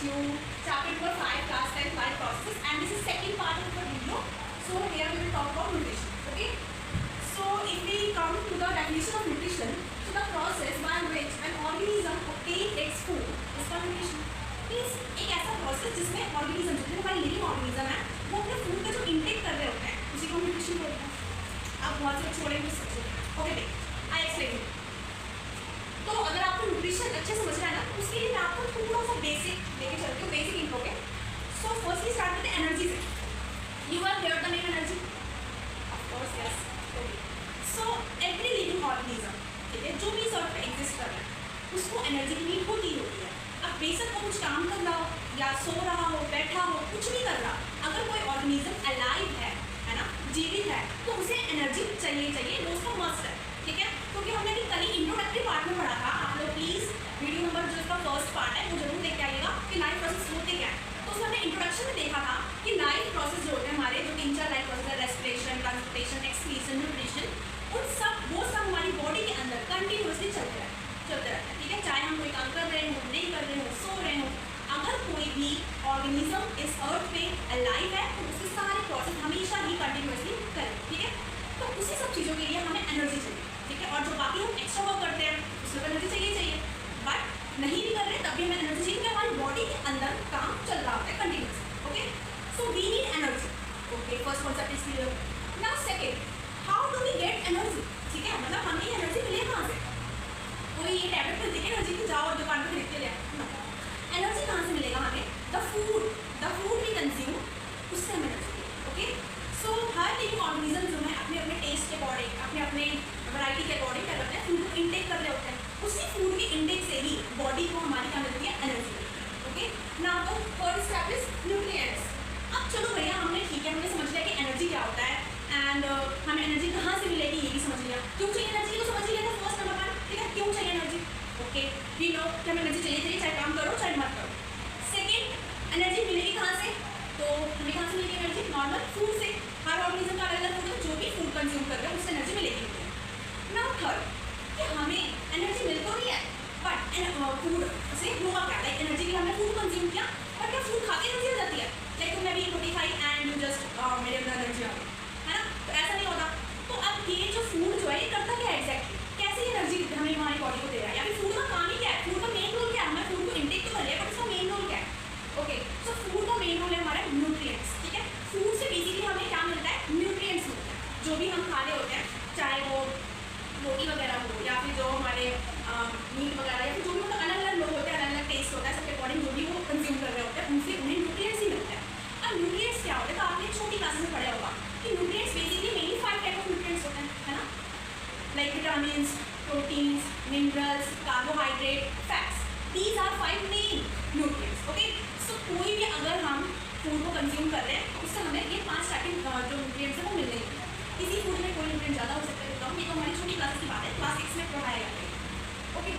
you chapter number 5 class 10 life processes, and this is second part of the video. So here we will talk about nutrition. Okay, so if we come to the definition of nutrition, so the process by which an organism obtains its food is called nutrition. Means एक ऐसा process जिसमें organism जो हमारे living organism है वो अपने food का जो इंटेक कर रहे होते हैं उसी को न्यूट्रिशन बोलते हैं. आप बहुत से छोड़ेंगे सोचेंगे. Okay I explain. तो अगर आपको न्यूट्रिशन अच्छे समझ रहा है ना तो उसके लिए मैं आपको थोड़ा सा बेसिक लेके चलती हूँ. बेसिक इन्फो के. सो फर्स्टली स्टार्ट करते हैं एनर्जी से. You are hear the name energy. Of course yes. So every living organism, ठीक है, जो भी इस अर्थ पे एग्जिस्ट कर रहा है उसको एनर्जी की नीड होती है. अब बेशक वो कुछ काम कर रहा हो या सो रहा हो, बैठा हो, कुछ भी कर रहा, अगर कोई ऑर्गेनिज्म अलाइव है ना, जीवित है, तो उसे एनर्जी चाहिए वो उसका मस्ट है. ठीक है, क्योंकि हमने अभी कल इंट्रोडक्टरी पार्ट में पढ़ा था. आप लोग प्लीज़ वीडियो नंबर जो इसका फर्स्ट पार्ट है वो जरूर देख के आइएगा कि लाइफ प्रोसेस होते क्या है. तो उसमें हमने इंट्रोडक्शन में देखा था कि लाइफ प्रोसेस जो होते हैं हमारे जो 3-4 लाइफ प्रोसेस है, रेस्पिरेशन, ट्रांसपोर्टेशन, एक्सक्रीशन, न्यूट्रिशन, उन सब वो सब हमारी बॉडी के अंदर कंटिन्यूसली चलते रहते हैं. ठीक है, चाहे हम कोई काम कर रहे हो, नहीं कर रहे हो, सो रहे हो, अगर कोई भी ऑर्गेनिज्म इस अर्थ पे अलाइव है तो उसके सारे प्रोसेस हमेशा ही कंटिन्यूसली करें. ठीक है, तो उसी सब चीज़ों के लिए हमें एनर्जी चाहिए. ठीक है, और जो बाकी हम एक्स्ट्रा वर्क करते हैं उसमें तो एनर्जी चाहिए. बट नहीं भी कर रहे तब भी हमें एनर्जी चाहिए क्योंकि हमारी बॉडी के अंदर काम चल रहा होता है continuous. Okay, so we need energy. Okay, first concept is clear. Now second, how do we get energy. ठीक है, मतलब हमें एनर्जी मिले कहाँ से. कोई ये टैबलेट मिलती है एनर्जी की, जाओ दुकान पर खरीद के ले. एनर्जी कहाँ से मिलेगा हमें. द फूड वी कंज्यूम, उससे हमें एनर्जी मिलेगी. ओके, सो हर लिविंग ऑर्गेनिज्म जो है अपने अपने टेस्ट के अकॉर्डिंग, अपने अपने वैरायटी के अकॉर्डिंग क्या करते हैं, फूड को इंटेक कर रहे होते हैं. उसी फूड के इंटेक से ही बॉडी को हमारी क्या मिलती है, एनर्जी. ओके, नाउ तो फर्स्ट स्टेप इज न्यूट्रिएंट्स. अब चलो भैया हमने ठीक है हमने समझ लिया कि एनर्जी क्या होता है एंड हमें एनर्जी कहाँ से मिलेगी ये भी समझ लिया. क्यों चाहिए एनर्जी तो समझ लिया था फर्स्ट नंबर पर. ठीक है, क्यों चाहिए एनर्जी. ओके, वी नो कि हमें एनर्जी चाहिए चाहे काम करो चाहे मत करो. सेकेंड, एनर्जी मिलेगी कहाँ से. तो हमें कहाँ से मिलेगी एनर्जी, नॉर्मल फूड से. हर ऑर्गेनिज्म का अलग अलग फूड है, जो भी फूड कंज्यूम कर रहे हैं उससे एनर्जी मिलेगी. नाउ थर्ड, कि हमें एनर्जी मिल तो नहीं है बट फूड से हुआ क्या, लाइक एनर्जी के लिए हमने फूड कंज्यूम किया बट क्या फूड खा के एनर्जी हो जाती है. लाइक तुमने अभी रोटी खाई एंड यू जस्ट मेरे अंदर एनर्जी आ गई, है ना. तो ऐसा नहीं होता. तो अब ये जो फूड जो है ये करता क्या है एग्जैक्टली, कैसे एनर्जी हमें हमारी बॉडी को दे रहा है, या फिर फूड का काम ही क्या है, फूड का मेन रोल क्या है. हमें फूड को इंटेक तो कर रहे हैं बट उसका मेन रोल क्या है. ओके, सो फूड का मेन रोल है हमारा न्यूट्रिएंट्स. ठीक है, फूड से बेसिकली हमें क्या मिलता है, न्यूट्रिएंट्स मिलता है. जो भी हम खा रहे होते हैं, चाहे वो रोटी वगैरह हो या फिर जो हमारे मीट वगैरह या फिर जो भी मतलब अलग अलग लोग होते हैं, अलग अलग टेस्ट होता है, सबके अकॉर्डिंग जो भी वो कंज्यूम कर रहे होते हैं उनसे उन्हें न्यूट्रिएंट्स ही मिलता है. अब न्यूट्रिएंट्स क्या होते हैं, तो आपने छोटी क्लासेस में पढ़ा होगा कि nutrients basically mainly 5 type of nutrients होते हैं, है ना. Like vitamins, proteins, minerals, carbohydrate, fats. These are 5 main nutrients. Okay, so कोई भी अगर हम फूड को कंज्यूम कर रहे हैं तो उससे हमें ये 5 स्टार्टिंग जो न्यूट्रिएंट्स है वो मिल रही है. किसी फूड में कोई न्यूट्रिएंट ज़्यादा हो सकता है कम, ये तो हमारी छोटी क्लास की बात है, क्लास 6 में पढ़ाया जाता है. ओके,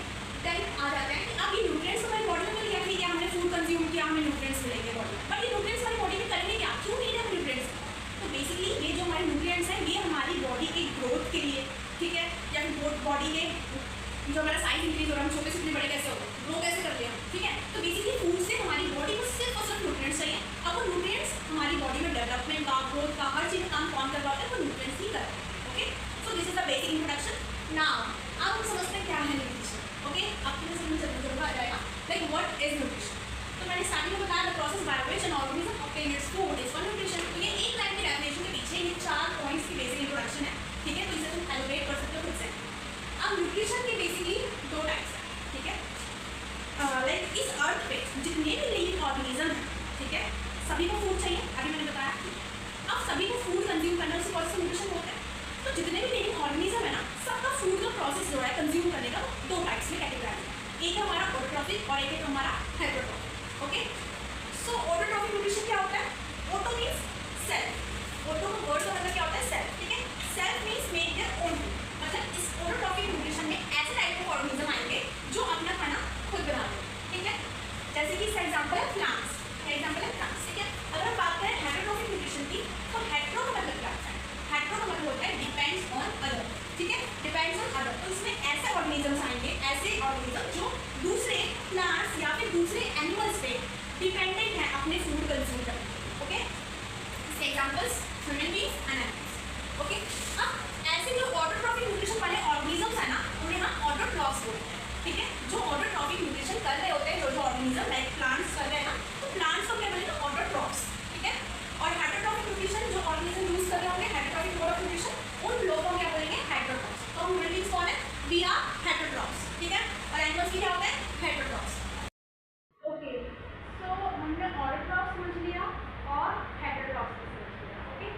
देन आ जाता है कि अब ये न्यूट्रिएंट्स हमारी बॉडी में मिल गया. ठीक है, हमने फूड कंज्यूम किया, हमें न्यूट्रिएंट्स मिलेंगे बॉडी में. बट ये न्यूट्रिएंट्स हमारी बॉडी में करेंगे क्या, क्यों नीड है न्यूट्रिएंट्स. तो बेसिकली ये जो हमारे न्यूट्रिएंट्स हैं ये हमारी बॉडी के ग्रोथ के लिए, ठीक है, या फिर बॉडी के जो हमारा साइज इंक्रीज हो रहा है, हम छोटे से इतने बड़े कैसे हो गए, ग्रो कैसे कर लिया. ठीक है, तो बेसिकली फूड से हमारी बॉडी को सिर्फ और सिर्फ न्यूट्रिएंट्स चाहिए. अब वो न्यूट्रिएंट्स हमारी बॉडी में डेवलपमेंट का, ग्रोथ का, हर चीज़ का काम कौन करवाता है, वो न्यूट्रिएंट्स ही करते हैं. Okay, so this is the basic introduction. Now अब हम समझते हैं क्या है न्यूट्रिशन. ओके, आपके समझ में जरूर आ जाएगा लाइक व्हाट इज न्यूट्रिशन. तो मैंने स्टार्टिंग में बताया the process by which an organism obtain its food is called nutrition. तो ये एक लाइन की डेफिनेशन के पीछे ये 4 पॉइंट्स की बेसिक इंट्रोडक्शन है. ठीक है, तो इसे तुम एलोबरेट कर सकते हो खुद से. अब न्यूट्रिशन के बेसिकली 2 टाइप्स हैं. ठीक है, लाइक इस अर्थ पे जितने भी लिविंग ऑर्गेनिज्म हैं, ठीक है, सभी को फूड चाहिए. अभी मैंने बताया अब सभी को फूड कंज्यूम करना उसी प्रोसेस न्यूट्रिशन होता है. तो जितने भी लिविंग ऑर्गेनिज्म है ना, सबका फूड का प्रोसेस जो है कंज्यूम करने का 2 टाइप्स में कैटेगराइज है. एक है हमारा ऑटोट्रॉफिक और एक है हमारा हेटेरोट्रॉफिक. ओके, सो ऑटोट्रॉफिक न्यूट्रिशन क्या होता है, ऑटो मीन्स सेल्फ. ऑटो का वर्ड का मतलब क्या होता है, सेल्फ. ठीक है, self means make their own food. मतलब इस ऑटोट्रॉफिक न्यूट्रिशन में ऐसे टाइप ऑफ ऑर्गेनिज्म आएंगे जो अपना खाना खुद बनाते हैं. ठीक है, जैसे कि इसका एग्जाम्पल है प्लांट्स. एग्जाम्पल है प्लांट्स. ठीक है, अगर हम बात करें हेटेरोट्रॉफिक न्यूट्रिशन की तो हेटेरो का मतलब क्या होता है, हेटेरो का मतलब होता है डिपेंड्स ऑन अदर. ठीक है, डिपेंड्स ऑन अदर. तो इसमें ऐसे ऑर्गेनिजम्स आएंगे, ऐसे ऑर्गेनिज्म जो दूसरे प्लांट्स या फिर दूसरे एनिमल्स पे ऑटोट्रॉफिक न्यूट्रिशन कर रहे होते हैं जो ऑर्गेनिज्म लाइक प्लांट्स कर रहे हैं ना, तो प्लांट्स को क्या बोलेंगे ऑटोट्रॉफ्स, ठीक है। और हेटेरोट्रॉफिक न्यूट्रिशन जो ऑर्गेनिज्म यूज कर रहे होंगे हेटेरोट्रॉफिक मोड ऑफ न्यूट्रिशन, उन लोगों को क्या बोलेंगे हेटेरोट्रॉफ्स। तो हम मीन्स कौन है, वी आर हेटेरोट्रॉफ्स, ठीक है। और एनिमल्स की क्या होते हैं हेटेरोट्रॉफ्स। ओके, सो हमने ऑटोट्रॉफ्स समझ लिया और हेटेरोट्रॉफ्स समझ लिया। ओके,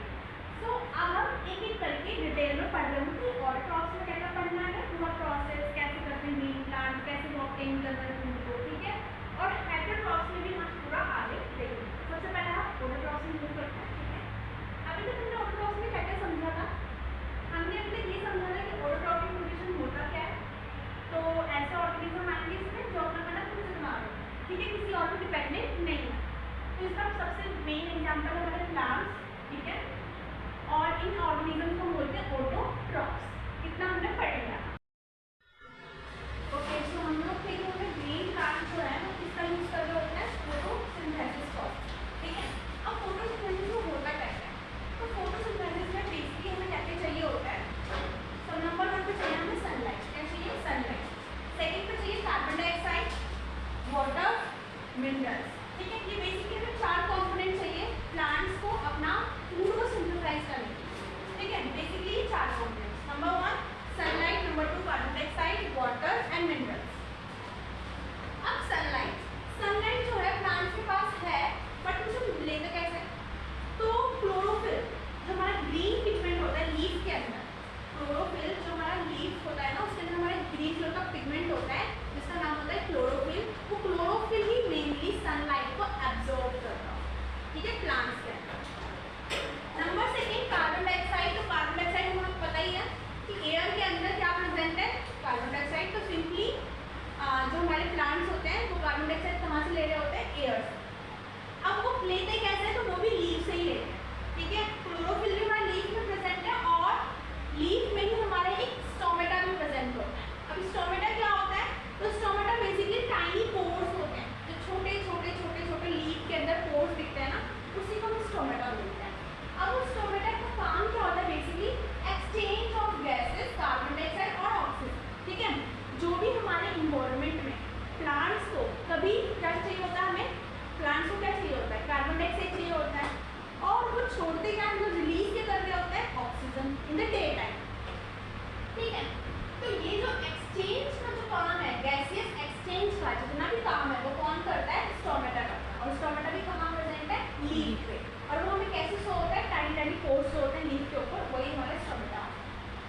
सो अब हम एक एक करके डिटेल में पढ़ रहे हैं कि ऑटोट्रॉफ्स में क्या पढ़ना है, पूरा प्रोसेस कैसे करते हैं, ग्रीन प्लांट कैसे वो ऑब्टेन कर रहे हैं उनको, ठीक है। और हेटेरोट्रॉफ्स में भी हम पूरा आगे देखेंगे। सबसे पहले हम ऑटोट्रॉफ्स में यूज करते हैं, ठीक है। अभी तक हमने ऑटोट्रॉफ्स में क्या क्या समझा था, हमने अभी तक ये समझा था कि ऑटोट्रॉफिक न्यूट्रिशन होता क्या है। तो ऐसे ऑर्गेनिज्म आएंगे इसमें जो अपना खाना खुद से बना रहे हैं, ठीक है, किसी और पर डिपेंडेंट नहीं है। तो इसका सबसे मेन एग्जाम्पल है हमारे प्लांट्स, ठीक है। और इन ऑर्गेनिज्म को बोलते हैं ऑटोट्रॉफ्स। कितना हमने पढ़ लिया। ओके, सो हम लोग फिर ग्रीन प्लांट जो है वो किसका यूज कर रहे होते हैं, फोटोसिंथेसिस का, ठीक है। अब फोटोसिंथेसिस में होता क्या है, तो फोटोसिंथेसिस में बेसिकली हमें क्या क्या चाहिए होता है। तो नंबर 1 पे चाहिए हमें सनलाइट, क्या चाहिए सनलाइट। सेकंड पे चाहिए कार्बन डाइऑक्साइड, वाटर, मिनरल्स, ठीक है। ये बेसिकली हमें 4 कंपोनेंट चाहिए प्लांट्स को अपना फूड को सिंथेसाइज करने के लिए, ठीक है। बेसिकली ये 4 components, number 1 sunlight, number 2 carbon dioxide, water and minerals. अब सनलाइट जो है प्लांट्स के पास है, बट उसे लेते कैसे, तो क्लोरोफिल जो हमारा ग्रीन पिगमेंट होता है लीफ के अंदर, क्लोरोफिल जो हमारा लीफ होता है ना उसके अंदर हमारा ग्रीन कलर का पिगमेंट होता है जिसका नाम होता है क्लोरोफिल। वो क्लोरोफिल ही मेनली सनलाइट को एब्जॉर्ब करता है, ठीक है, प्लांट्स के अंदर। Number second carbon dioxide. तो कार्बन डाइऑक्साइड हमें पता ही है कि एयर के अंदर क्या प्रेजेंट है, कार्बन डाइऑक्साइड। तो सिंपली जो हमारे प्लांट्स होते हैं वो कार्बन डाइऑक्साइड कहाँ से ले रहे होते हैं, एयर से। अब वो लेते कैसे, तो वो भी लीफ से ही लेते हैं, ठीक है। क्लोरोफिल भी हमारे लीफ में प्रेजेंट है और लीफ में ही हमारे एक स्टोमेटा भी प्रेजेंट होता है। अब स्टोमेटा क्या होता है, तो स्टोमेटा बेसिकली टाइनी पोर्स होते हैं, जो छोटे छोटे छोटे छोटे लीफ के अंदर पोर्स दिखते हैं ना, उसी को हम स्टोमेटा बोलते हैं। अब उस स्टोमेटा का काम क्या होता है, basically exchange of gases, carbon dioxide और ऑक्सीजन, ठीक है। जो भी हमारे इन्वायरमेंट में प्लांट्स को कभी क्या चाहिए होता है, हमें प्लांट्स को क्या चाहिए होता है, कार्बन डाइऑक्साइड चाहिए होता है, और वो छोड़ते क्या है, रिलीज क्या कर रहे होते हैं, oxygen in the day time, ठीक है। तो ये जो एक्सचेंज का जो काम है, गैसियस एक्सचेंज का जितना भी काम है वो कौन करता है, स्टोमेटा करता है। और स्टोमेटा भी कहाँ प्रेजेंट है, लीफ पे, और वो हमें कैसे शो होता है, टाइनी टाइनी पोर्स शो होते हैं लीफ के ऊपर, वही हमारा स्टोमेटा,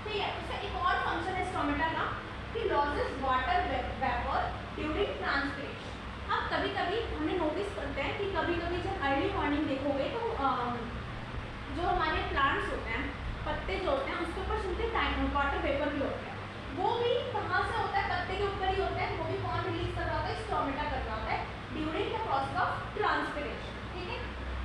ठीक है। उसका एक और फंक्शन है स्टोमेटा का कि losses water vapour during transpiration. अब कभी कभी हमने नोटिस करते हैं कि कभी कभी जब अर्ली मॉर्निंग देखोगे तो जो हमारे प्लांट्स होते हैं, पत्ते जो होते हैं उसके ऊपर सिंपली वाटर वेपर भी होता है। वो भी कहाँ से होता है, पत्ते के ऊपर ही होता है। वो भी कौन रिलीज कर रहा होता है, स्टोमेटा कर रहा होता है during the process of transpiration, ठीक है।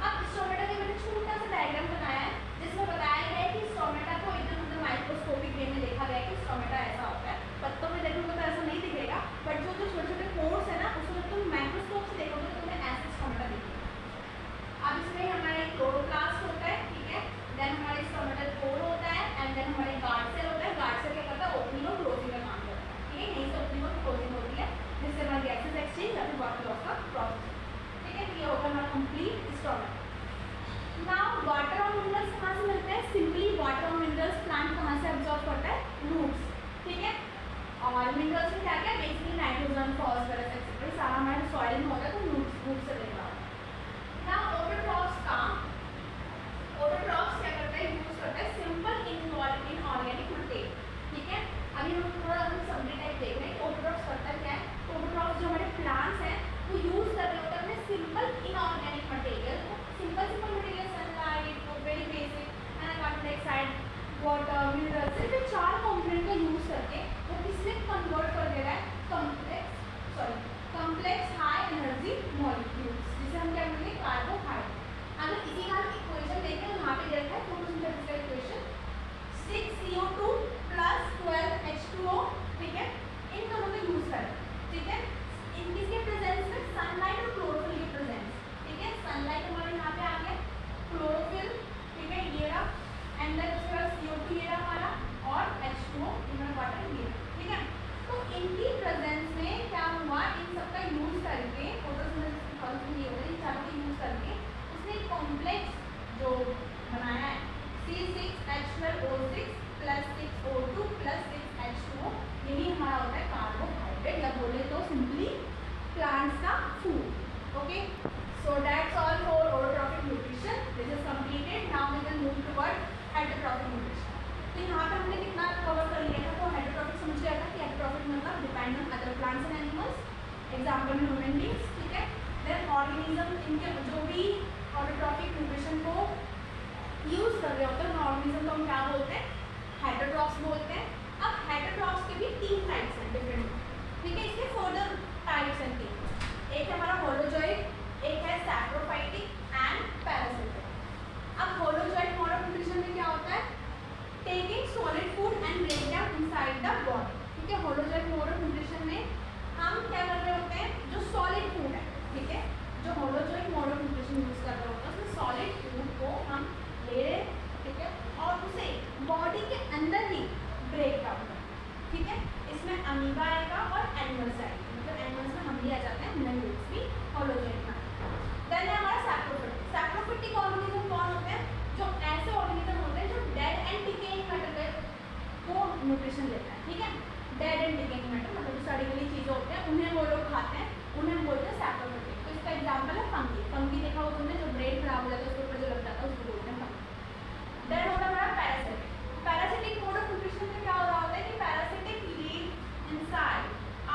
अब स्टोमेटा के मैंने छोटा सा डायग्राम बनाया है जिसमें बताया गया है कि स्टोमेटा को एकदम माइक्रोस्कोपिक वे में देखा गया है कि स्टोमेटा ऐसा होता है। पत्तों में देखोगे तो ऐसा नहीं दिखेगा, बट जो जो छोटे छोटे पोर्स है ना उसको जब तुम माइक्रोस्कोप से देखोगे तो तुम्हें ऐसे स्टोमेटा दिखेगा। अब इसमें हमारा एक क्लोरोप्लास्ट होता है, ठीक है, देन हमारे स्टोमेटल पोर होता है, एंड देन हमारे गार्ड सेल होता है। गार्ड सेल क्या करता है, ओपनिंग और क्लोजिंग का काम करता है, ठीक है। यहीं से ओपनिंग और क्लोजिंग होती है जिससे हमारी गैसेस एक्सचेंज या फिर वाटर लॉस का प्रोसेस, ठीक है। ये होगा हमारा कंप्लीट स्टोमेटा। नाउ वाटर और मिनरल्स कहाँ से मिलते हैं, सिंपली वाटर और मिनरल्स प्लांट कहाँ से एब्जॉर्ब करता है, रूट्स, ठीक है। और मिनरल्स में क्या क्या, बेसिकली नाइट्रोजन, फॉस्फोरस एक्सेट्रा सारा हमारे सॉइल में होता है, तो रूट से लेगा। नाउ ऑटोट्रॉफ्स का, ऑटोट्रॉफ्स क्या करता है, यूज करता है सिंपल इनऑर्गेनिक मटेरियल, ठीक है। अभी हम थोड़ा सब्जी टाइप देख रहे हैं ऑटोट्रॉफ्स करता क्या है। ऑटोट्रॉफ्स जो हमारे प्लांट्स हैं वो यूज कर रहे होते हैं अपने simple inorganic material, simple material, sunlight, वो वेरी बेसिक है ना, कार्बन डाइऑक्साइड, वाटर, मिनरल्स, सिर्फ 4 कंपोनेंट का यूज करके वो किसमें कन्वर्ट कर दे रहा है, कॉम्प्लेक्स हाई एनर्जी मॉलिक्यूल्स, जिसे हम क्या बोलेंगे, कार्बोहाइड्रेट। अगर इसी का इक्वेशन देखें तो यहाँ पे दे रखा है फोटोसिंथेसिस का इक्वेशन 6CO2 + 12H2O, ठीक है। इन दोनों का यूज करें, ठीक है। इनके प्रेजेंस में सनलाइट और क्लोरोफिल की प्रेजेंस, ठीक है। सनलाइट हमारे यहाँ पे आ गया, क्लोरोफिल, ठीक है, ये रहा, एंड देन उसके बाद CO2 ये रहा हमारा, और H2O हमारा वाटर ये, ठीक है। तो इनकी प्रेजेंस में क्या हुआ, एग्जाम्पल में ह्यूमन बींग्स, ठीक है। देन ऑर्गेनिज्म, इनके जो भी ऑटोट्रॉफिक न्यूट्रिशन को यूज कर रहे होते हैं उन ऑर्गेनिज्म को हम क्या बोलते हैं, हेटरोट्रॉफ्स बोलते हैं। अब हेटरोट्रॉफ्स के भी 3 टाइप्स हैं डिफरेंट, ठीक है। इसके फर्दर टाइप्स हैं 3। एक है हमारा होलोजोइक, एक है सैप्रोफाइटिक एंड पैरासिटिक। अब होलोजोइक मोड ऑफ न्यूट्रिशन में क्या होता है, taking solid food and break down inside the body, ठीक है। होलोजोइक मोड ऑफ न्यूट्रिशन में हम क्या कर रहे होते हैं, जो सॉलिड फूड है, ठीक है, जो holozoic mode of nutrition use कर रहे होते हैं उसमें सॉलिड फूड को हम ले रहे हैं, ठीक है, और उसे बॉडी के अंदर ही ब्रेक डाउन कर, ठीक है। इसमें अमीबा आएगा और एनिमल्स आएंगे, मतलब एनिमल्स में हम भी आ जाते हैं, ह्यूमन बींग्स भी होलोजोइक में। देन है हमारा सैप्रोफिटिक। सैप्रोफिटिक ऑर्गेनिज्म कौन होते हैं, जो ऐसे ऑर्गेनिज्म होते हैं जो डेड एंड डिकेइंग मैटर को न्यूट्रिशन लेता है, ठीक है। डेड एंड डिकेइंग मैटर मतलब जो सड़ी गली चीज़ें होते हैं उन्हें वो लोग खाते हैं, उन्हें हम बोलते हैं सैप्रोफिटिक। तो इसका एग्जाम्पल है फंगी। फंगी देखा हो तुमने, जो ब्रेड खराब हो जाता है उसके ऊपर जो लग जाता है उसको बोलते हैं फंगी। देन होता है हमारा parasitic. Parasitic mode of nutrition में क्या हो रहा होता है कि parasitic leave inside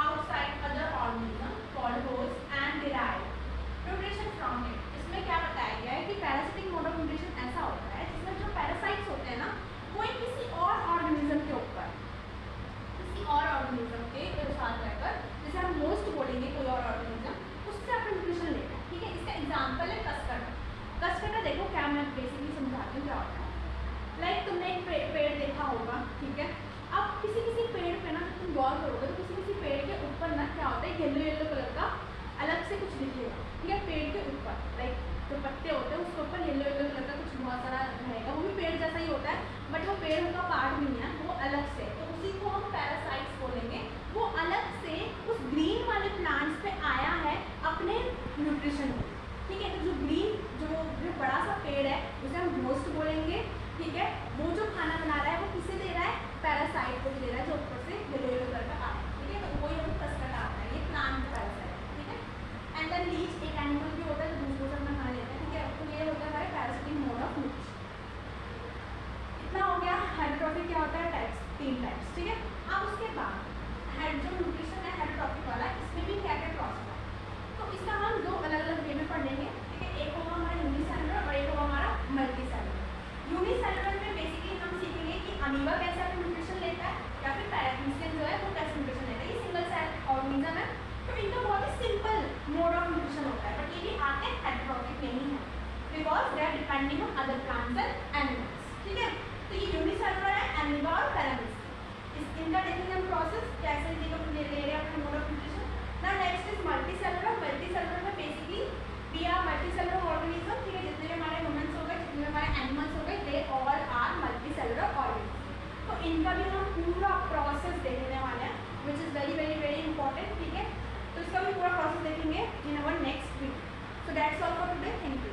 outside other organism called host and derive nutrition from it. इसमें क्या बताया गया है कि पैरासिटिक मोड ऑफ न्यूट्रिशन ऐसा होता है जिसमें जो पैरासाइट्स होते हैं ना वो एक किसी और ऑर्गेनिज्म के ऊपर, किसी और ऑर्गेनिज्म के साथ रहकर, जैसे हम होस्ट बोलेंगे कोई और ऑर्गेनिज्म, उससे आप न्यूट्रिशन लेते हैं, ठीक है। इसका एग्जाम्पल है कस्कटा। कस्कटा देखो क्या, मैं बेसिकली समझाती हूँ क्या होता है। लाइक तुमने एक पेड़ देखा होगा, ठीक है। अब किसी किसी पेड़ पे ना तुम गौर करोगे तो किसी किसी पेड़ के ऊपर ना क्या होता है, येलो येलो कलर का अलग से कुछ दिखेगा, ठीक है। पेड़ के ऊपर लाइक जो पत्ते होते हैं उसके ऊपर येलो येलो कलर का कुछ बहुत सारा रहेगा, वो भी पेड़ जैसा ही होता है बट वो पेड़ का पार्ट नहीं है, वो अलग से, तो उसी को हम पैरासाइट्स बोलेंगे। वो अलग से उस ग्रीन वाले प्लांट्स पे आया है अपने न्यूट्रिशन को, ठीक है। तो जो ग्रीन जो बड़ा सा पेड़ है उसे हम होस्ट बोलेंगे, ठीक है। वो जो खाना बना रहा है वो किसे दे रहा है, पैरासाइट को दे रहा है जो ऊपर से येलो येलो कलर का आ रहा है, ठीक है। तो वही हमें कस्कटा आता है, ये प्लांट पैरासाइट, ठीक है। एंड देन लीच एक एनिमल भी होता है जो दूसरों से अपना खाना लेता है, ठीक है। तो ये होता है हमारे पैरासिटिक मोड ऑफ न्यूट्रिशन। इतना हो गया। हेटरोट्रॉफिक क्या होता है, टाइप्स, 3 टाइप्स, ठीक है। अब उसके बाद हेड जो न्यूट्रिशन है हेटरोट्रॉफिक वाला, इसमें भी क्या क्या प्रोसेस है, तो इसका हम 2 अलग अलग वे में पढ़ेंगे, ठीक है। एक होगा हमारा यूनिसेलुलर और एक होगा हमारा मल्टीसेलुलर। यूनिसेलुलर में बेसिकली हम सीखेंगे कि अमीबा कैसे अपना न्यूट्रिशन लेता है या फिर पैरामीशियम जो है वो कैसे न्यूट्रिशन लेता है। ये सिंगल सेल ऑर्गेनिज्म है तो इनका बहुत ही सिंपल मोड ऑफ न्यूट्रिशन होता है, बट ये भी आते हैं हेटरोट्रॉफिक नहीं है because they are depending on other plants and animals, ठीक है। तो ये यूनिसेलुलर है, अमीबा और पैरामीशियम। इनका देखेंगे हम प्रोसेस कैसे ले रहे हैं अपने mode of nutrition. Now next is multicellular. Multicellular में basically we are multicellular organism, ठीक है। जितने भी हमारे ह्यूमंस हो गए, जितने भी हमारे एनिमल्स हो गए, they all are multicellular organism. तो इनका भी हम पूरा प्रोसेस देखने वाले हैं which is very very very important, ठीक है। तो इसका भी पूरा प्रोसेस देखेंगे in our next video. So that's all for today, thank you.